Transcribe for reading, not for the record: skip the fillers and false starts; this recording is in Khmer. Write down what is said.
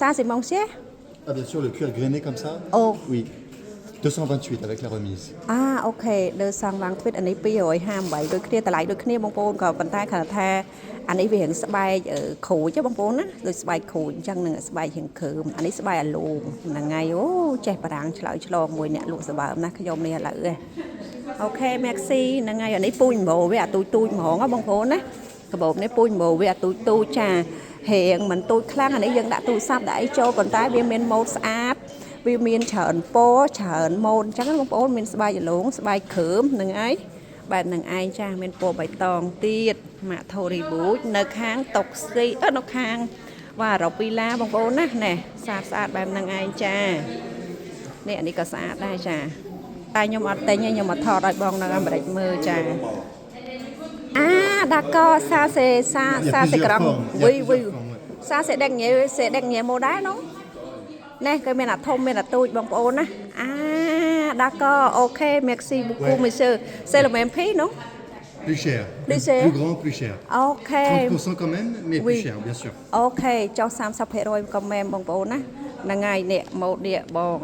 Ça, c'est mon chef. Ah, bien sûr, le cuir grainé comme ça. Oh. Oui. 228 avec la remise. អូខេលើសងឡើងធ្វើអានេះ258ដូចគ្នាតម្លៃដូចគ្នាបងប្អូនក៏ប៉ុន្តែគាត់ថាអានេះវារៀងស្បែកគ្រូចបងប្អូនណាដូចស្បែកគ្រូអញ្ចឹងនឹងស្បែករៀងគ្រើមអានេះស្បែកអាឡូងហ្នឹងហើយអូចេះបារាំងឆ្លើយឆ្លងមួយអ្នកលក់សបើមណាខ្ញុំនេះឥឡូវអូខេ Maxi ហ្នឹងហើយអានេះពូជម៉ូវាអាទូចទូចហ្មងបងប្អូនណាកាបូបនេះពូជម៉ូវាអាទូចទូចចារៀងមិនទូចខ្លាំងអានេះយើងដាក់ទូរស័ព្ទដាក់អីចូលប៉ុន្តែវាមានម៉ូដស្អាតវាមានច្រើនពណ៌ច្រើនម៉ូដអញ្ចឹងបងប្អូនមានស្បែកអាឡូងស្បែកគ្រើមហ្នឹងហើយបែបហ្នឹងឯងចាមានពណ៌បៃតងទៀតម៉ាក់ Tory Boot នៅខាងតុកស៊ីនៅខាងវ៉ារ៉ូពីឡាបងប្អូនណាណែស្អាតបែបហ្នឹងឯងចានេះអានេះក៏ស្អាតដែរចាតែខ្ញុំអត់ទិញទេខ្ញុំមកថតឲ្យបងនៅអាមេរិកមើលចាd'accord ça c'est grand oui ça c'est dernier modèle non នេះគេមានអាធំមានអាទូចបងប្អូនណាd'accord ok merci beaucoup monsieur c'est le même prix non Plus cher. Plus cher. Plus grand, plus cher. ok 30% quand même, mais plus cher, bien sûr. អូខេចុះ30%ក៏មែនបងប្អូនណាហ្នឹងហើយនេះម៉ូតនេះបង